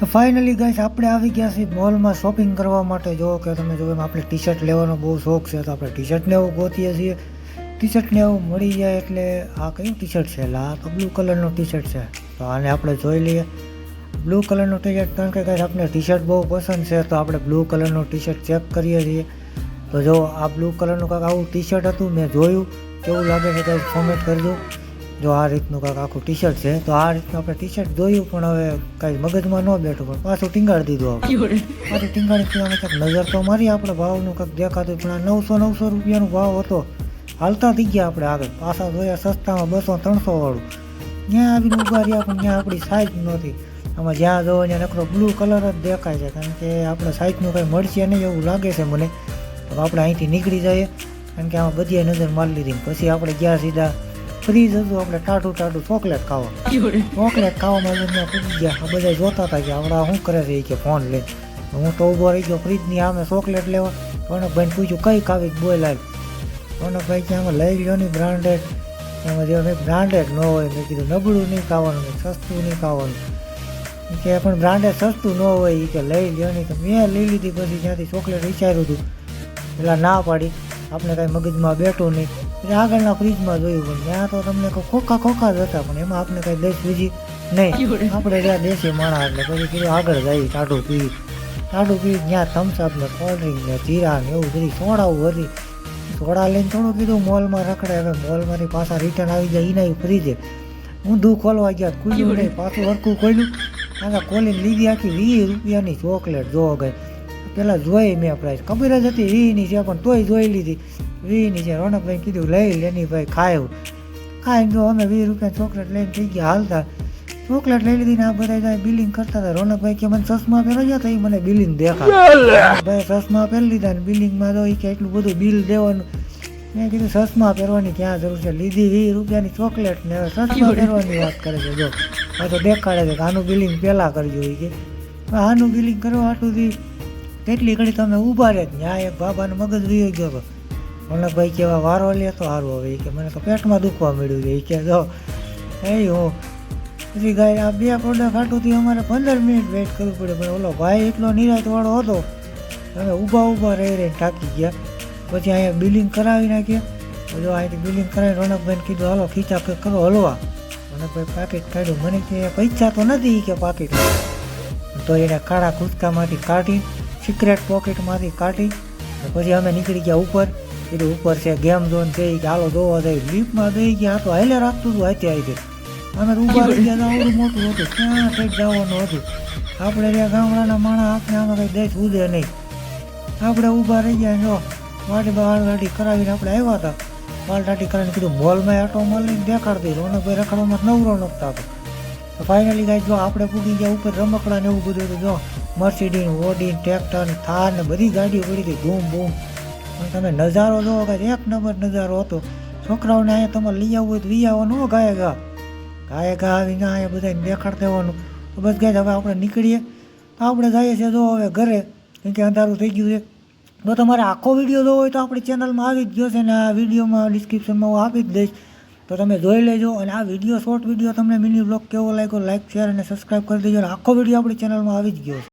તો finally guys આપણે આવી ગયા છીએ મોલમાં શોપિંગ કરવા માટે. જો કે તમે જો એમ આપણે ટી શર્ટ લેવાનો બહુ શોખ છે તો આપણે ટી શર્ટને એવું ગોતીએ છીએ. ટી શર્ટને એવું મળી જાય એટલે આ કયું ટી શર્ટ છે? એટલે આ તો બ્લુ કલરનું ટી શર્ટ છે. તો આને આપણે જોઈ લઈએ. બ્લુ કલરનું ટી શર્ટ, કારણ કે ગાઈસ આપણે ટી શર્ટ બહુ પસંદ છે તો આપણે બ્લુ કલરનું ટી શર્ટ ચેક કરીએ છીએ. તો જો આ બ્લુ કલરનું કાંઈક આવું ટી શર્ટ હતું, મેં જોયું કેવું લાગે છે ગાઈસ કોમેન્ટ કરજો. જો આ રીતનું કાંઈક આખું ટી શર્ટ છે. તો આ રીતનું આપણે ટી શર્ટ જોયું પણ હવે કાંઈ મગજમાં ન બેઠું, પણ પાછું ટીંગાડી દીધું. આપણે પાછું ટીંગાડી અમે કાંઈક નજર તો મારી, આપણે ભાવનું કાંઈક દેખાતું પણ આ 900 રૂપિયાનો ભાવ હતો. હાલતા થઈ ગયા આપણે આગળ, પાછા જોયા સસ્તામાં 200-300 વાળું. ત્યાં આવીને ઊભા રહ્યા પણ ત્યાં આપણી સાઇઝ નહોતી. આમાં જ્યાં જોવો ત્યાં નકરો બ્લુ કલર જ દેખાય છે, કારણ કે આપણે સાઇઝનું કંઈ મળશે નહીં એવું લાગે છે મને. તો આપણે અહીંથી નીકળી જઈએ, કારણ કે આમાં બધી નજર મારી લીધી. પછી આપણે ગયા સીધા ફ્રીજ હતું, આપણે ટાટું ચોકલેટ ખાવા. ચોકલેટ ખાવામાં ત્યાં પૂછી ગયા. આ બધા જોતા હતા કે આપણા શું કરે છે કે ફોન લઈને. હું તો ઊભો રહી ગયો ફ્રીજની સામે ચોકલેટ લેવા. રોનકભાઈને પૂછ્યું કઈ ખાવી બોલ લાવી. રોનકભાઈ કે આમાં લઈ લો નહીં બ્રાન્ડેડ. એમાં જે મેં બ્રાન્ડેડ ન હોય, મેં કીધું નબળું નહીં ખાવાનું, સસ્તું નહીં ખાવાનું. કે પણ બ્રાન્ડેડ સસ્તું ન હોય એ કે લઈ લ્યો નહીં. તો મેં લઈ લીધી. પછી ત્યાંથી ચોકલેટ વિચાર્યું હતું, પેલા ના પાડી, આપણે કાંઈ મગજમાં બેઠું નહીં. એટલે આગળના ફ્રીજમાં જોયું પણ ત્યાં તો તમને ખોખા જ હતા, પણ એમાં આપણે કાંઈ દસ બીજી નહીં. આપણે ત્યાં દેશી માણા એટલે પછી કીધું આગળ જઈએ ટાઢું પી ત્યાં થમ્સઅપ ને કોલ્ડ્રિંક ને જીરા ને એવું બધી સોડાવું હતી. સોડા લઈને થોડું કીધું મોલમાં રખડે. હવે મોલમાંથી પાછા રિટર્ન આવી જાય એના ફ્રીજે ઊંધું ખોલવા ગયા, ખુલ્યું નહીં. પાછું હરખું ખોલ્યું, કારણ ખોલીને લીધી આખી 20 રૂપિયાની ચોકલેટ. જોવો ગઈ પેલા જોઈ મેં પ્રાઇસ, ખબર જ હતી 20ની છે પણ તોય જોઈ લીધી 20ની છે. રોનકભાઈ કીધું લઈ લેની ભાઈ ખાયું. ખાઈને જો અમે 20 રૂપિયા ચોકલેટ લઈને થઈ ગયા હાલતા. ચોકલેટ લઈ લીધી ને આ બધા બિલિંગ કરતા હતા. રોનકભાઈ કે મને ચશ્મા પહેરો ગયા તો એ મને બિલિંગ દેખાય. ભાઈ ચશ્મા પહેરી લીધા ને બિલિંગમાં તો એ કે એટલું બધું બિલ દેવાનું. મેં કીધું ચશ્મા પહેરવાની ક્યાં જરૂર છે, લીધી 20 રૂપિયાની ચોકલેટ ને હવે ચશ્મા પહેરવાની વાત કરે છે. જો હવે તો દેખાડે છે કે આનું બિલિંગ પહેલાં કરજો. એ કે આનું બિલિંગ કરવા આટલું કેટલી ઘડી તમે ઊભા રહે. ત્યાં એક બાબાનો મગજ વયો ગયો હતો. રોનકભાઈ કેવા વારો લે તો સારું. હવે એ કે મને તો પેટમાં દુખવા મળ્યું છે. એ કે જો હું પછી ગાય આ 2 પ્રોડક્ટ હાટુંથી અમારે 15 મિનિટ વેઇટ કરવું પડે. પણ ઓલો ભાઈ એટલો નિરાંતવાળો હતો, અમે ઊભા રહી થાકી ગયા. પછી અહીંયા બિલિંગ કરાવી નાખીએ. જો અહીંથી બિલિંગ કરાવી રોનકભાઈને કીધું હાલો ખીચા કરો હલવા. રોનકભાઈ પાકીટ કાઢ્યું. મને કે પૈસા તો નથી કે પાકીટ. તો એને કાળા ખુચકામાંથી કાઢી, સિક્રેટ પોકેટમાંથી કાઢી. પછી અમે નીકળી ગયા ઉપર. કીધું ઉપર છે ગેમ ઝોન છે કે હાલો જોવા જાય. લીફમાં દઈ ગયા તો હાલે રાખતું હતું હાથે. અમે ઊભા રહી ગયા. આવડું મોટું હતું, ક્યાં કંઈક જવાનું હતું. આપણે ત્યાં ગામડાના માણસ આપણે આમાં કંઈ દેશ ઉદે નહીં. આપણે ઊભા રહી ગયા. જો વાડી કરાવીને આપણે આવ્યા હતા. વાલટાટી કરાવીને કીધું મોલમાં આટો માલ લઈને દેખાડતી. રોનકભાઈ રખડવામાં નવરો નખતા હતો. તો ફાઇનલી ગાય જો આપણે પૂગી ગયા ઉપર. રમકડા ને એવું બધું હતું. જો મર્સિડીઝ, ઓડી, ટ્રેક્ટર, થાર ને બધી ગાડીઓ પડી હતી બૂમ બૂમ. પણ તમે નજારો જોવો કે એક નંબર નજારો હતો. છોકરાઓને અહીંયા તમારે લઈ આવવું હોય તો લઈ આવવાનું. ગાયે ઘા આવીને અહીંયા બધાને દેખાડ દેવાનું. તો બસ ગાય હવે આપણે નીકળીએ. આપણે જઈએ છીએ જો હવે ઘરે, કેમ કે અંધારું થઈ ગયું છે. તો તમારે આખો વિડીયો જોવો હોય તો આપણી ચેનલમાં આવી જ ગયો છે ને આ વિડીયોમાં ડિસ્ક્રિપ્શનમાં હું આપી જ દઈશ. તો તમે જોઈ લેજો. અને આ વિડીયો શોર્ટ વિડીયો તમને મિની બ્લોગ કેવો લાગ્યો લાઈક શેર અને સબસ્ક્રાઈબ કરી દેજો. અને આખો વિડીયો આપણી ચેનલમાં આવી જ ગયો છે.